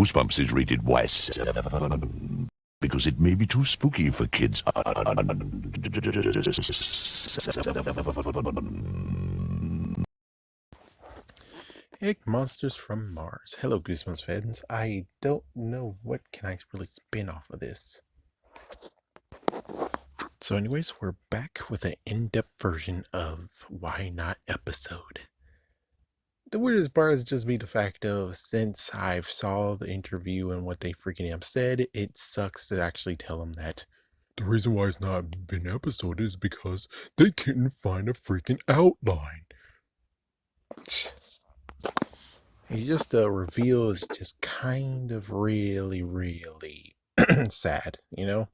Goosebumps is rated West because it may be too spooky for kids. Egg Monsters from Mars. Hello, Goosebumps fans. I don't know what can I really spin off of this. So anyways, we're back with an in-depth version of Why Not episode. The weirdest part is just be the fact of, since I've saw the interview and what they freaking have said, it sucks to actually tell them that the reason why it's not been episode is because they couldn't find a freaking outline. It's just the reveal is just kind of really sad, you know?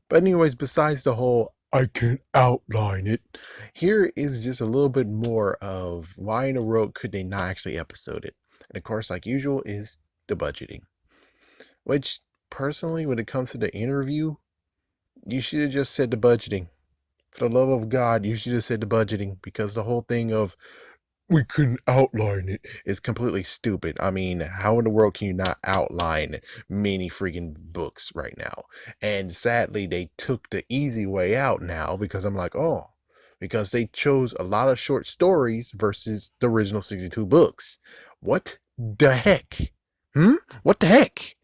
But anyways, besides the whole I can outline it, here is just a little bit more of why in a row could they not actually episode it. And of course, like usual, is the budgeting. Which, personally, when it comes to the interview, you should have just said the budgeting. For the love of God, you should have said the budgeting, because the whole thing of we couldn't outline it is completely stupid. I mean, how in the world can you not outline many freaking books right now? And sadly, they took the easy way out now, because I'm like, oh, because they chose a lot of short stories versus the original 62 books. What the heck? What the heck?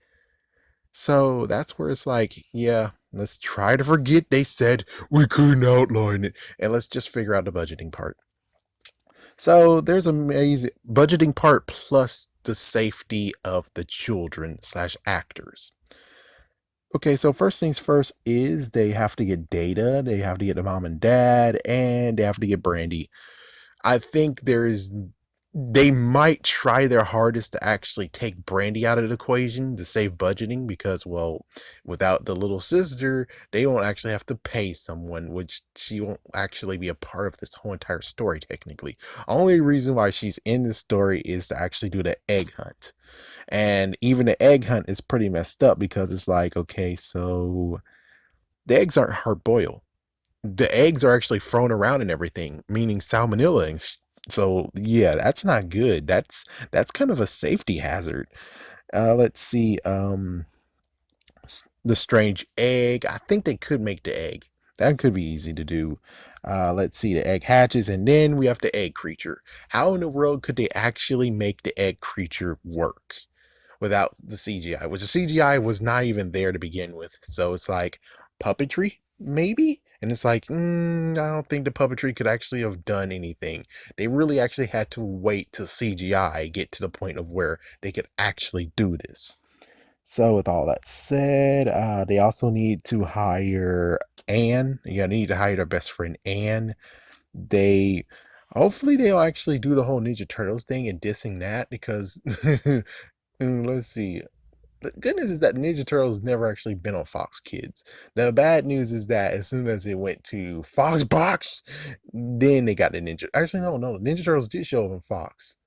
So that's where it's like, yeah, let's try to forget they said we couldn't outline it, and let's just figure out the budgeting part. So there's amazing budgeting part plus the safety of the children / actors. Okay, so first things first is they have to get Data, they have to get the mom and dad, and they have to get Brandy. I think they might try their hardest to actually take Brandy out of the equation to save budgeting, because, well, without the little sister, they won't actually have to pay someone, which she won't actually be a part of this whole entire story, technically. Only reason why she's in this story is to actually do the egg hunt. And even the egg hunt is pretty messed up, because it's like, okay, so the eggs aren't hard boiled. The eggs are actually thrown around and everything, meaning salmonella and so yeah, that's not good. That's kind of a safety hazard. Let's see. The strange egg. I think they could make the egg. That could be easy to do. Let's see. The egg hatches, and then we have the egg creature. How in the world could they actually make the egg creature work without the CGI? Which the CGI was not even there to begin with. So it's like puppetry, maybe? And it's like, I don't think the puppetry could actually have done anything. They really actually had to wait till CGI get to the point of where they could actually do this. So with all that said, they also need to hire Anne. You need to hire their best friend Anne. Hopefully they'll actually do the whole Ninja Turtles thing and dissing that, because let's see. The good news is that Ninja Turtles never actually been on Fox Kids. The bad news is that as soon as it went to Fox Box, then they got the Ninja. Actually, no, Ninja Turtles did show up on Fox.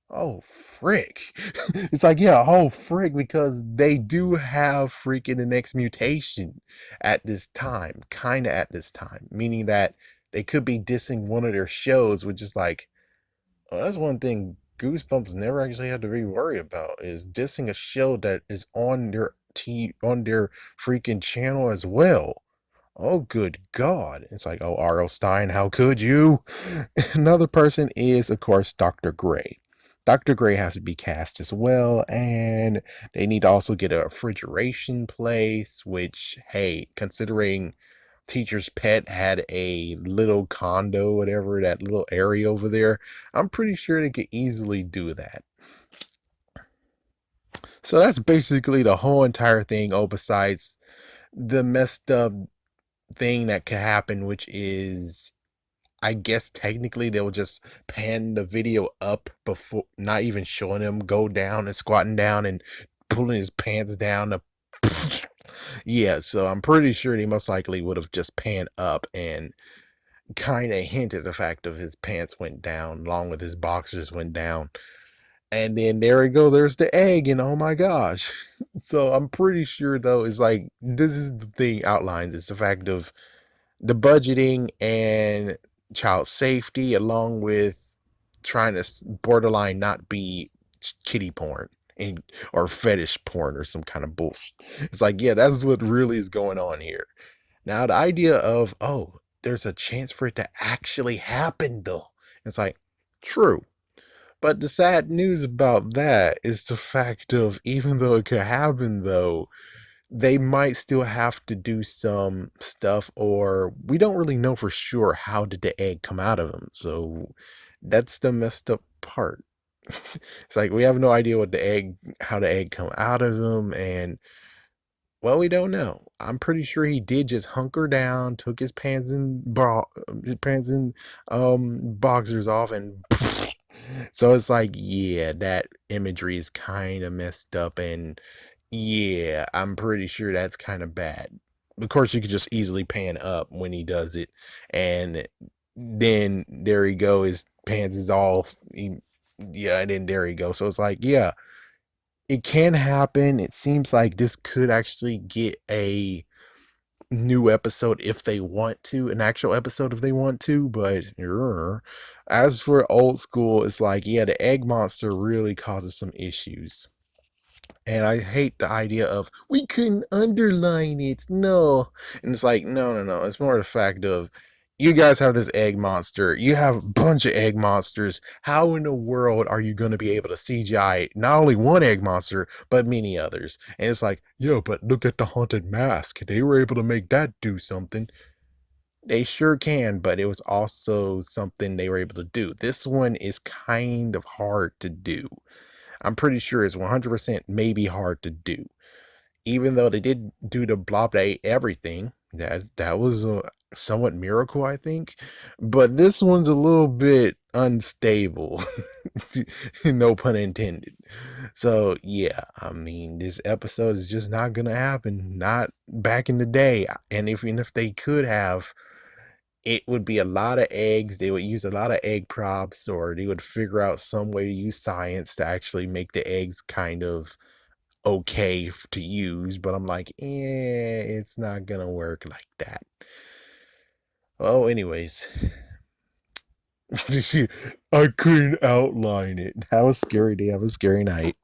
Oh, frick. It's like, yeah, oh, frick, because they do have freaking the next mutation at this time, kind of at this time, meaning that they could be dissing one of their shows, which is like, oh, that's one thing Goosebumps never actually had to be worried about, is dissing a show that is on their freaking channel as well. Oh, good God. It's like, oh, R.L. Stein, how could you? Another person is, of course, Dr. Gray. Dr. Gray has to be cast as well, and they need to also get a refrigeration place, which, hey, considering Teacher's Pet had a little condo, whatever, that little area over there, I'm pretty sure they could easily do that. So that's basically the whole entire thing. Oh, besides the messed up thing that could happen, which is, I guess technically they'll just pan the video up before, not even showing him go down and squatting down and pulling his pants down to yeah, so I'm pretty sure they most likely would have just panned up and kind of hinted the fact of his pants went down along with his boxers went down. And then there we go, there's the egg, and oh my gosh. So I'm pretty sure though, is like, this is the thing outlines, is the fact of the budgeting and child safety, along with trying to borderline not be kiddie porn. and or fetish porn or some kind of bullshit. It's like, yeah, that's what really is going on here. Now, the idea of, oh, there's a chance for it to actually happen, though. It's like, true. But the sad news about that is the fact of, even though it could happen, though, they might still have to do some stuff, or we don't really know for sure how did the egg come out of him. So that's the messed up part. It's like we have no idea how the egg come out of him, and well, we don't know. I'm pretty sure he did just hunker down, took his pants and boxers off, and so it's like, yeah, that imagery is kind of messed up, and yeah, I'm pretty sure that's kind of bad. Of course, you could just easily pan up when he does it, and then there he go, his pants is yeah, and then there he go. So it's like, yeah, it can happen. It seems like this could actually get a new episode if they want to, an actual episode if they want to, but as for old school, it's like, yeah, the egg monster really causes some issues. And I hate the idea of we couldn't underline it. No. And it's like, no, no, no. It's more the fact of you guys have this egg monster. You have a bunch of egg monsters. How in the world are you going to be able to CGI not only one egg monster, but many others? And it's like, yo, but look at the haunted mask. They were able to make that do something. They sure can, but it was also something they were able to do. This one is kind of hard to do. I'm pretty sure it's 100% maybe hard to do. Even though they did do the blob day everything, that was a somewhat miracle, I think. But this one's a little bit unstable, no pun intended. So yeah, I mean, this episode is just not gonna happen. Not back in the day, and even if they could have, it would be a lot of eggs. They would use a lot of egg props, or they would figure out some way to use science to actually make the eggs kind of okay to use. But I'm like, it's not gonna work like that. Oh, anyways, I couldn't outline it. Have a scary day. Have a scary night.